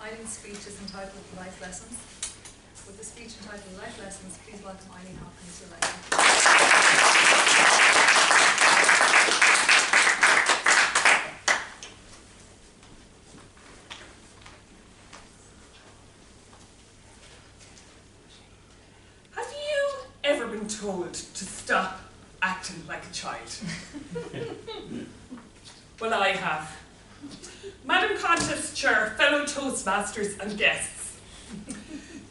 Eileen's speech is entitled Life Lessons. With the speech entitled Life Lessons, please welcome Eileen Hopkins to the lectern. Have you ever been told to stop acting like a child? Well, I have. Madam Contest Chair, fellow Toastmasters and guests.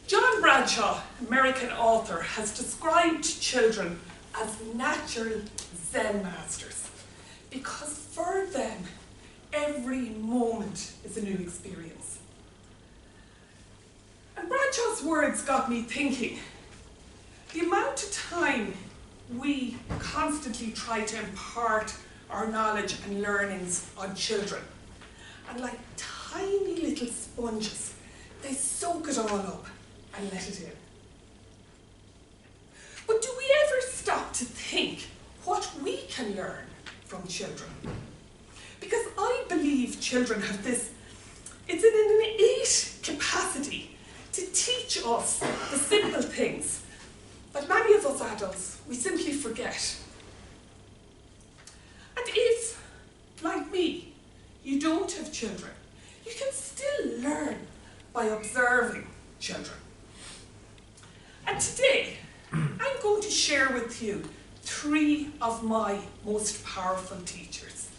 John Bradshaw, American author, has described children as natural Zen masters because for them, every moment is a new experience. And Bradshaw's words got me thinking. The amount of time we constantly try to impart our knowledge and learnings on children, and like tiny little sponges, they soak it all up and let it in. But do we ever stop to think what we can learn from children? Because I believe children have this, it's an innate capacity to teach us the simple things that many of us adults, we simply forget. And if, like me, you don't have children, you can still learn by observing children. And today, I'm going to share with you 3 of my most powerful teachers.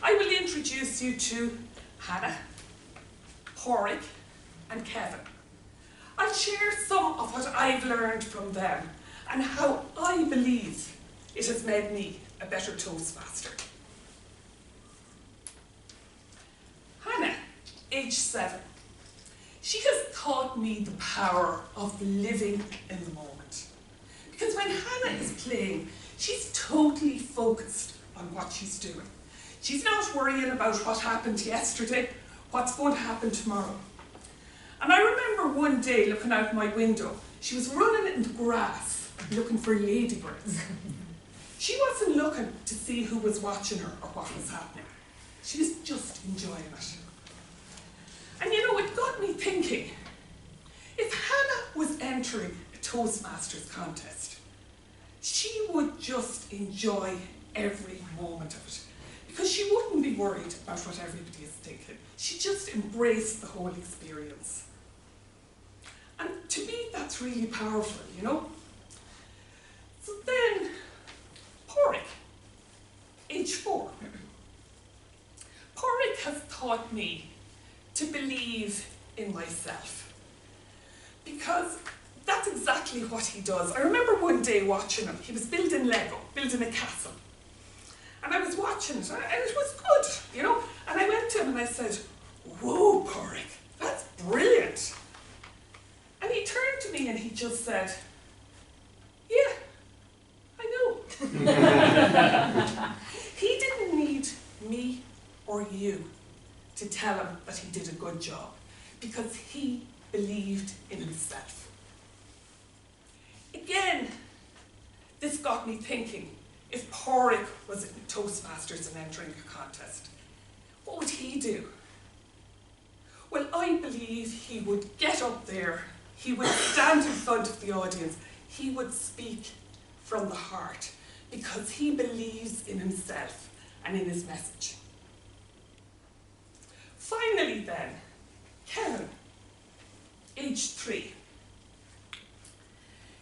I will introduce you to Hannah, Pádraig, and Kevin. I'll share some of what I've learned from them and how I believe it has made me a better Toastmaster. Hannah, age 7. She has taught me the power of living in the moment. Because when Hannah is playing, she's totally focused on what she's doing. She's not worrying about what happened yesterday, what's going to happen tomorrow. And I remember one day looking out my window, she was running in the grass looking for ladybirds. She wasn't looking to see who was watching her or what was happening. She was just enjoying it. And you know, it got me thinking, if Hannah was entering a Toastmasters contest, she would just enjoy every moment of it. Because she wouldn't be worried about what everybody is thinking. She'd just embrace the whole experience. And to me, that's really powerful, you know? So then, Pádraig, age 4. Pádraig has taught me to believe in myself. Because that's exactly what he does. I remember one day watching him. He was building Lego, building a castle. And I was watching it, and it was good, you know? And I went to him and I said, "Whoa, Pádraig, that's brilliant." And he turned to me and he just said, "Yeah, I know." He didn't need me or you to tell him that he did a good job, because he believed in himself. Again, this got me thinking, if Pádraig was in Toastmasters and entering a contest, what would he do? Well, I believe he would get up there, he would stand in front of the audience, he would speak from the heart, because he believes in himself and in his message. Finally then, Kevin, age 3.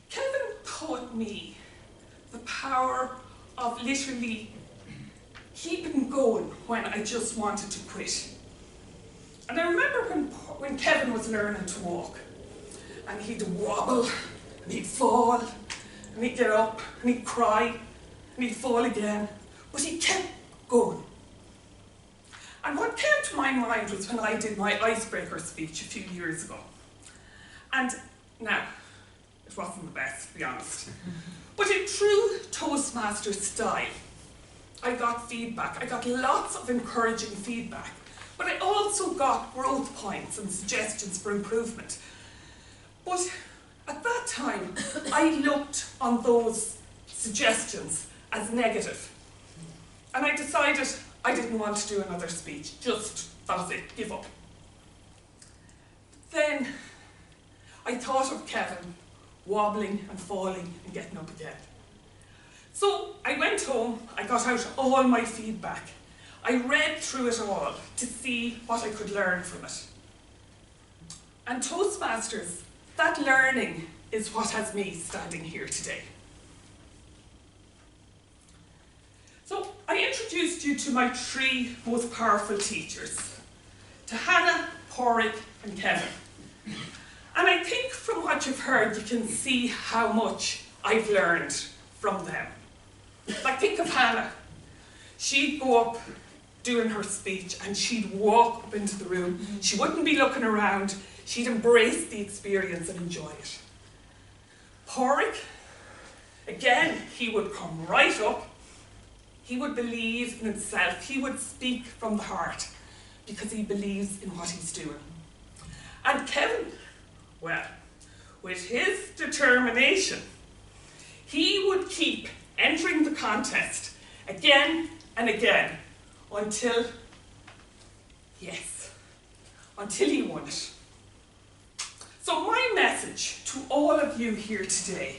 Kevin taught me the power of literally keeping going when I just wanted to quit. And I remember when Kevin was learning to walk, and he'd wobble, and he'd fall, and he'd get up, and he'd cry, and he'd fall again, but he kept going. And what came to my mind was when I did my icebreaker speech a few years ago. And now, it wasn't the best, to be honest. But in true Toastmaster style, I got feedback. I got lots of encouraging feedback. But I also got growth points and suggestions for improvement. But at that time, I looked on those suggestions as negative. And I decided I didn't want to do another speech. Just, that was it, give up. wobbling and falling and getting up again. So I went home, I got out all my feedback. I read through it all to see what I could learn from it. And Toastmasters, that learning is what has me standing here today. So I introduced you to my 3 most powerful teachers, to Hannah, Pádraig and Kevin. And I think from what you've heard, you can see how much I've learned from them. Like, think of Hannah. She'd go up doing her speech and she'd walk up into the room. She wouldn't be looking around. She'd embrace the experience and enjoy it. Pádraig, again, he would come right up. He would believe in himself. He would speak from the heart because he believes in what he's doing. And Kevin, well, with his determination, he would keep entering the contest again and again until, yes, until he won it. So my message to all of you here today,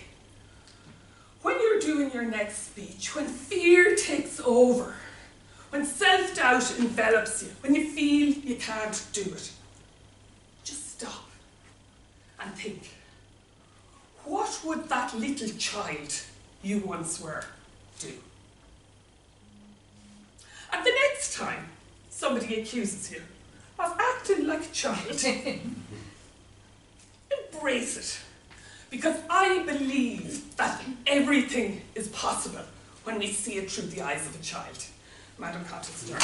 when you're doing your next speech, when fear takes over, when self-doubt envelops you, when you feel you can't do it, just stop and think, what would that little child you once were do? And the next time somebody accuses you of acting like a child, embrace it. Because I believe that everything is possible when we see it through the eyes of a child. Madam Contestant.